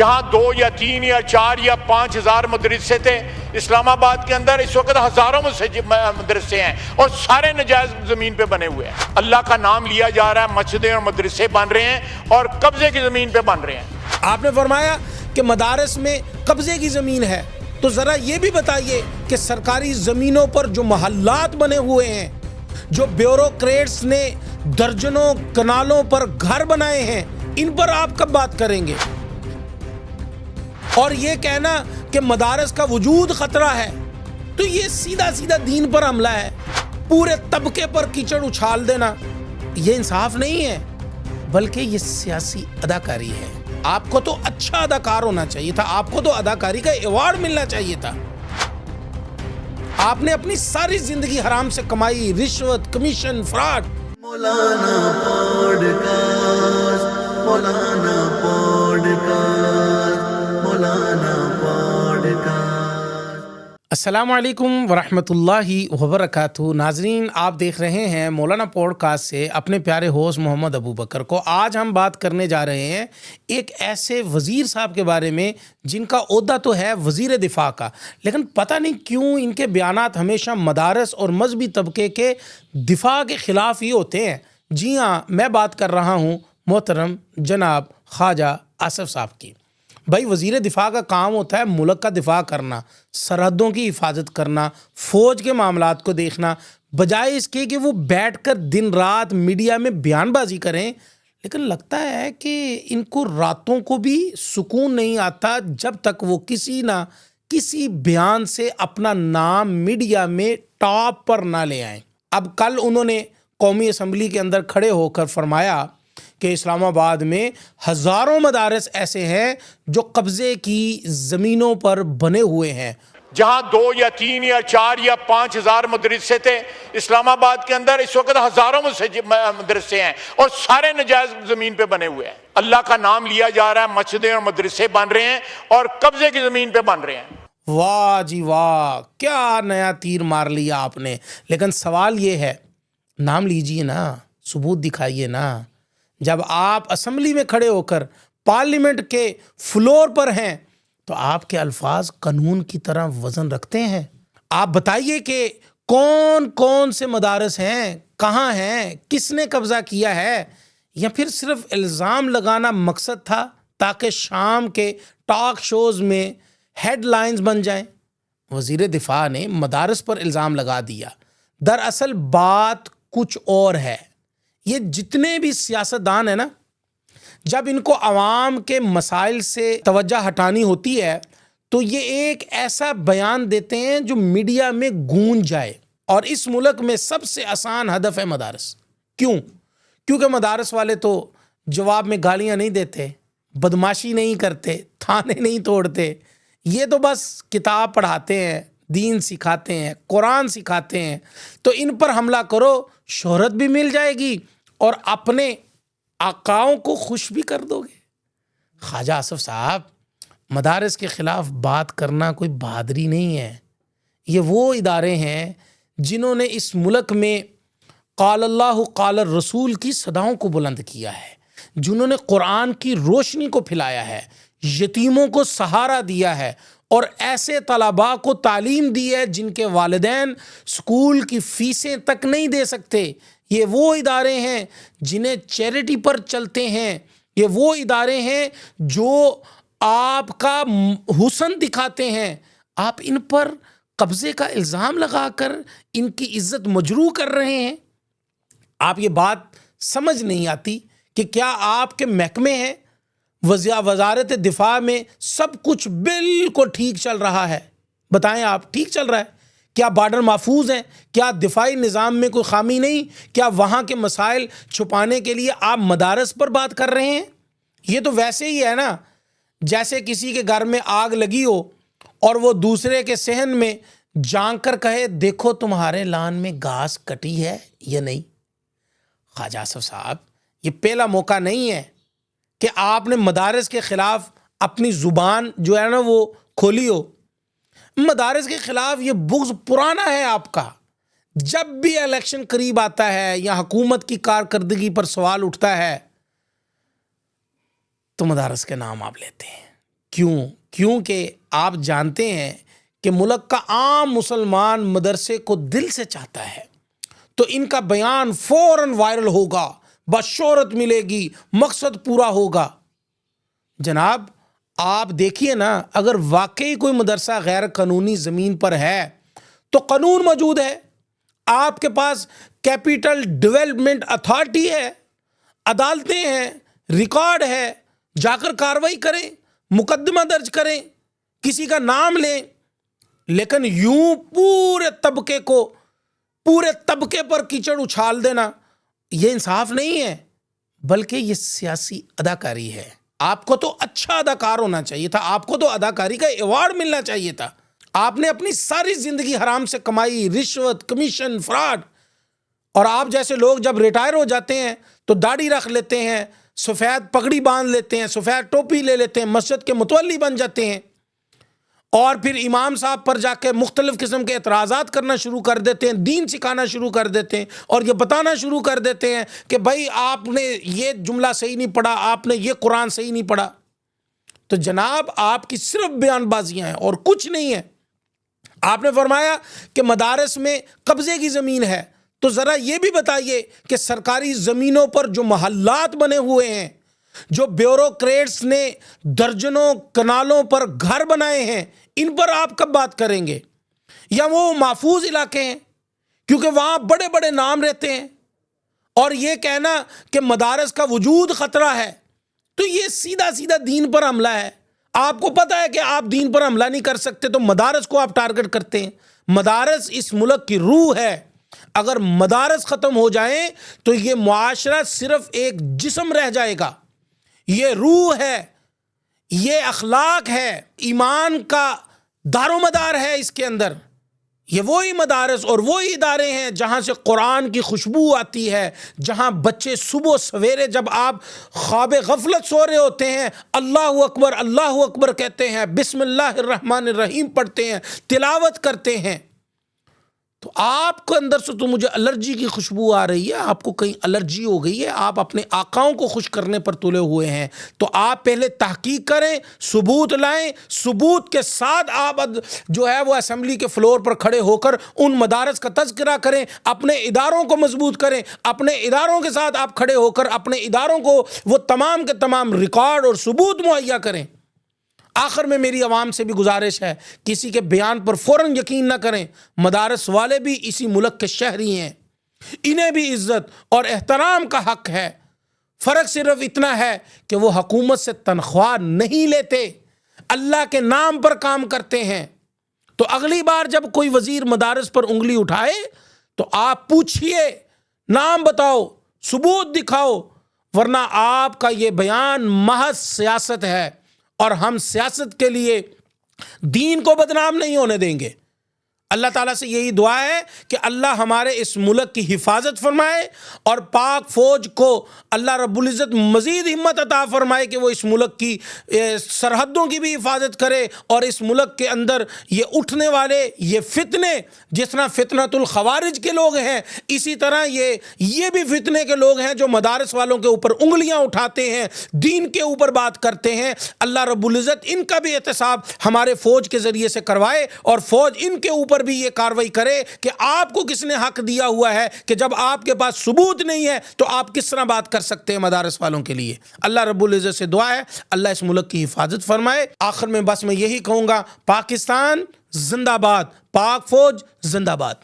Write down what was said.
جہاں 2 یا 3 یا 4 یا 5 ہزار مدرسے تھے، اسلام آباد کے اندر اس وقت ہزاروں مدرسے ہیں اور سارے نجائز زمین پہ بنے ہوئے ہیں۔ اللہ کا نام لیا جا رہا ہے، مسجدیں اور مدرسے بن رہے ہیں اور قبضے کی زمین پہ بن رہے ہیں۔ آپ نے فرمایا کہ مدارس میں قبضے کی زمین ہے، تو ذرا یہ بھی بتائیے کہ سرکاری زمینوں پر جو محلات بنے ہوئے ہیں، جو بیوروکریٹس نے درجنوں کنالوں پر گھر بنائے ہیں، ان پر آپ کب بات کریں گے؟ اور یہ کہنا کہ مدارس کا وجود خطرہ ہے، تو یہ سیدھا سیدھا دین پر حملہ ہے۔ پورے طبقے پر کیچڑ اچھال دینا یہ انصاف نہیں ہے، بلکہ یہ سیاسی اداکاری ہے۔ آپ کو تو اچھا اداکار ہونا چاہیے تھا، آپ کو تو اداکاری کا ایوارڈ ملنا چاہیے تھا۔ آپ نے اپنی ساری زندگی حرام سے کمائی، رشوت، کمیشن، فراڈ۔ مولانا پوڈکاسٹ، مولانا پوڈکاسٹ، مولانا پوڈکاسٹ۔ السلام علیکم ورحمۃ اللہ وبرکاتہ۔ ناظرین، آپ دیکھ رہے ہیں مولانا پوڈ کاسٹ سے اپنے پیارے ہوسٹ محمد ابو بکر کو۔ آج ہم بات کرنے جا رہے ہیں ایک ایسے وزیر صاحب کے بارے میں جن کا عہدہ تو ہے وزیر دفاع کا، لیکن پتہ نہیں کیوں ان کے بیانات ہمیشہ مدارس اور مذہبی طبقے کے دفاع کے خلاف ہی ہوتے ہیں۔ جی ہاں، میں بات کر رہا ہوں محترم جناب خواجہ آصف صاحب کی۔ بھائی، وزیر دفاع کا کام ہوتا ہے ملک کا دفاع کرنا، سرحدوں کی حفاظت کرنا، فوج کے معاملات کو دیکھنا، بجائے اس کے کہ وہ بیٹھ کر دن رات میڈیا میں بیان بازی کریں۔ لیکن لگتا ہے کہ ان کو راتوں کو بھی سکون نہیں آتا جب تک وہ کسی نہ کسی بیان سے اپنا نام میڈیا میں ٹاپ پر نہ لے آئیں۔ اب کل انہوں نے قومی اسمبلی کے اندر کھڑے ہو کر فرمایا کہ اسلام آباد میں ہزاروں مدارس ایسے ہیں جو قبضے کی زمینوں پر بنے ہوئے ہیں۔ جہاں 2 یا 3 یا 4 یا 5 ہزار مدرسے تھے، اسلام آباد کے اندر اس وقت ہزاروں مدرسے ہیں اور سارے نجائز زمین پہ بنے ہوئے ہیں۔ اللہ کا نام لیا جا رہا ہے، مسجدیں اور مدرسے بن رہے ہیں اور قبضے کی زمین پہ بن رہے ہیں۔ واہ جی واہ، کیا نیا تیر مار لیا آپ نے۔ لیکن سوال یہ ہے، نام لیجئے نا، ثبوت دکھائیے نا۔ جب آپ اسمبلی میں کھڑے ہو کر پارلیمنٹ کے فلور پر ہیں تو آپ کے الفاظ قانون کی طرح وزن رکھتے ہیں۔ آپ بتائیے کہ کون کون سے مدارس ہیں، کہاں ہیں، کس نے قبضہ کیا ہے، یا پھر صرف الزام لگانا مقصد تھا تاکہ شام کے ٹاک شوز میں ہیڈ لائنز بن جائیں۔ وزیر دفاع نے مدارس پر الزام لگا دیا، دراصل بات کچھ اور ہے۔ یہ جتنے بھی سیاستدان ہیں نا، جب ان کو عوام کے مسائل سے توجہ ہٹانی ہوتی ہے تو یہ ایک ایسا بیان دیتے ہیں جو میڈیا میں گونج جائے، اور اس ملک میں سب سے آسان ہدف ہے مدارس۔ کیوں؟ کیونکہ مدارس والے تو جواب میں گالیاں نہیں دیتے، بدماشی نہیں کرتے، تھانے نہیں توڑتے، یہ تو بس کتاب پڑھاتے ہیں، دین سکھاتے ہیں، قرآن سکھاتے ہیں۔ تو ان پر حملہ کرو، شہرت بھی مل جائے گی اور اپنے آقاؤں کو خوش بھی کر دو گے۔ خواجہ آصف صاحب، مدارس کے خلاف بات کرنا کوئی بہادری نہیں ہے۔ یہ وہ ادارے ہیں جنہوں نے اس ملک میں قال اللہ قال الرسول کی صداؤں کو بلند کیا ہے، جنہوں نے قرآن کی روشنی کو پھیلایا ہے، یتیموں کو سہارا دیا ہے، اور ایسے طلباء کو تعلیم دی ہے جن کے والدین اسکول کی فیسیں تک نہیں دے سکتے۔ یہ وہ ادارے ہیں جنہیں چیریٹی پر چلتے ہیں، یہ وہ ادارے ہیں جو آپ کا حسن دکھاتے ہیں۔ آپ ان پر قبضے کا الزام لگا کر ان کی عزت مجروح کر رہے ہیں۔ آپ یہ بات سمجھ نہیں آتی کہ کیا آپ کے محکمے ہیں، وزارت دفاع میں سب کچھ بالکل ٹھیک چل رہا ہے؟ بتائیں، آپ ٹھیک چل رہا ہے؟ کیا بارڈر محفوظ ہیں؟ کیا دفاعی نظام میں کوئی خامی نہیں؟ کیا وہاں کے مسائل چھپانے کے لیے آپ مدارس پر بات کر رہے ہیں؟ یہ تو ویسے ہی ہے نا جیسے کسی کے گھر میں آگ لگی ہو اور وہ دوسرے کے صحن میں جان کر کہے، دیکھو تمہارے لان میں گھاس کٹی ہے یا نہیں۔ خواجہ آصف صاحب، یہ پہلا موقع نہیں ہے کہ آپ نے مدارس کے خلاف اپنی زبان جو ہے نا وہ کھولی ہو۔ مدارس کے خلاف یہ بغض پرانا ہے آپ کا۔ جب بھی الیکشن قریب آتا ہے یا حکومت کی کارکردگی پر سوال اٹھتا ہے تو مدارس کے نام آپ لیتے ہیں۔ کیونکہ آپ جانتے ہیں کہ ملک کا عام مسلمان مدرسے کو دل سے چاہتا ہے، تو ان کا بیان فوراً وائرل ہوگا، بس شہرت ملے گی، مقصد پورا ہوگا۔ جناب آپ دیکھیے نا، اگر واقعی کوئی مدرسہ غیر قانونی زمین پر ہے تو قانون موجود ہے، آپ کے پاس کیپٹل ڈیولپمنٹ اتھارٹی ہے، عدالتیں ہیں، ریکارڈ ہے، جا کر کارروائی کریں، مقدمہ درج کریں، کسی کا نام لیں۔ لیکن یوں پورے طبقے پر کیچڑ اچھال دینا یہ انصاف نہیں ہے، بلکہ یہ سیاسی اداکاری ہے۔ آپ کو تو اچھا اداکار ہونا چاہیے تھا، آپ کو تو اداکاری کا ایوارڈ ملنا چاہیے تھا۔ آپ نے اپنی ساری زندگی حرام سے کمائی، رشوت، کمیشن، فراڈ، اور آپ جیسے لوگ جب ریٹائر ہو جاتے ہیں تو داڑھی رکھ لیتے ہیں، سفید پگڑی باندھ لیتے ہیں، سفید ٹوپی لے لیتے ہیں، مسجد کے متولی بن جاتے ہیں، اور پھر امام صاحب پر جا کے مختلف قسم کے اعتراضات کرنا شروع کر دیتے ہیں، دین سکھانا شروع کر دیتے ہیں، اور یہ بتانا شروع کر دیتے ہیں کہ بھائی آپ نے یہ جملہ صحیح نہیں پڑھا، آپ نے یہ قرآن صحیح نہیں پڑھا۔ تو جناب آپ کی صرف بیان بازیاں ہیں اور کچھ نہیں ہے۔ آپ نے فرمایا کہ مدارس میں قبضے کی زمین ہے، تو ذرا یہ بھی بتائیے کہ سرکاری زمینوں پر جو محلات بنے ہوئے ہیں، جو بیوروکریٹس نے درجنوں کنالوں پر گھر بنائے ہیں، ان پر آپ کب بات کریں گے؟ یا وہ محفوظ علاقے ہیں کیونکہ وہاں بڑے بڑے نام رہتے ہیں، اور یہ کہنا کہ مدارس کا وجود خطرہ ہے، تو یہ سیدھا سیدھا دین پر حملہ ہے۔ آپ کو پتہ ہے کہ آپ دین پر حملہ نہیں کر سکتے تو مدارس کو آپ ٹارگٹ کرتے ہیں۔ مدارس اس ملک کی روح ہے، اگر مدارس ختم ہو جائیں تو یہ معاشرہ صرف ایک جسم رہ جائے گا۔ یہ روح ہے، یہ اخلاق ہے، ایمان کا دار و مدار ہے اس کے اندر۔ یہ وہی مدارس اور وہی ادارے ہیں جہاں سے قرآن کی خوشبو آتی ہے، جہاں بچے صبح سویرے جب آپ خواب غفلت سو رہے ہوتے ہیں اللہ اکبر کہتے ہیں، بسم اللہ الرحمن الرحیم پڑھتے ہیں، تلاوت کرتے ہیں۔ تو آپ کے اندر سے تو مجھے الرجی کی خوشبو آ رہی ہے، آپ کو کہیں الرجی ہو گئی ہے، آپ اپنے آقاؤں کو خوش کرنے پر تلے ہوئے ہیں۔ تو آپ پہلے تحقیق کریں، ثبوت لائیں، ثبوت کے ساتھ آپ جو ہے وہ اسمبلی کے فلور پر کھڑے ہو کر ان مدارس کا تذکرہ کریں، اپنے اداروں کو مضبوط کریں، اپنے اداروں کے ساتھ آپ کھڑے ہو کر اپنے اداروں کو وہ تمام کے تمام ریکارڈ اور ثبوت مہیا کریں۔ آخر میں میری عوام سے بھی گزارش ہے، کسی کے بیان پر فوراً یقین نہ کریں۔ مدارس والے بھی اسی ملک کے شہری ہیں، انہیں بھی عزت اور احترام کا حق ہے۔ فرق صرف اتنا ہے کہ وہ حکومت سے تنخواہ نہیں لیتے، اللہ کے نام پر کام کرتے ہیں۔ تو اگلی بار جب کوئی وزیر مدارس پر انگلی اٹھائے تو آپ پوچھئے، نام بتاؤ، ثبوت دکھاؤ، ورنہ آپ کا یہ بیان محض سیاست ہے، اور ہم سیاست کے لیے دین کو بدنام نہیں ہونے دیں گے۔ اللہ تعالیٰ سے یہی دعا ہے کہ اللہ ہمارے اس ملک کی حفاظت فرمائے، اور پاک فوج کو اللہ رب العزت مزید ہمت عطا فرمائے کہ وہ اس ملک کی سرحدوں کی بھی حفاظت کرے، اور اس ملک کے اندر یہ اٹھنے والے یہ فتنے، جس طرح فتنۃ الخوارج کے لوگ ہیں، اسی طرح یہ بھی فتنے کے لوگ ہیں جو مدارس والوں کے اوپر انگلیاں اٹھاتے ہیں، دین کے اوپر بات کرتے ہیں۔ اللہ رب العزت ان کا بھی احتساب ہمارے فوج کے ذریعے سے کروائے، اور فوج ان کے اوپر بھی یہ کاروائی کرے کہ آپ کو کس نے حق دیا ہوا ہے کہ جب آپ کے پاس ثبوت نہیں ہے تو آپ کس طرح بات کر سکتے ہیں مدارس والوں کے لیے۔ اللہ رب العزت سے دعا ہے اللہ اس ملک کی حفاظت فرمائے۔ آخر میں بس میں یہی کہوں گا، پاکستان زندہ باد، پاک فوج زندہ باد۔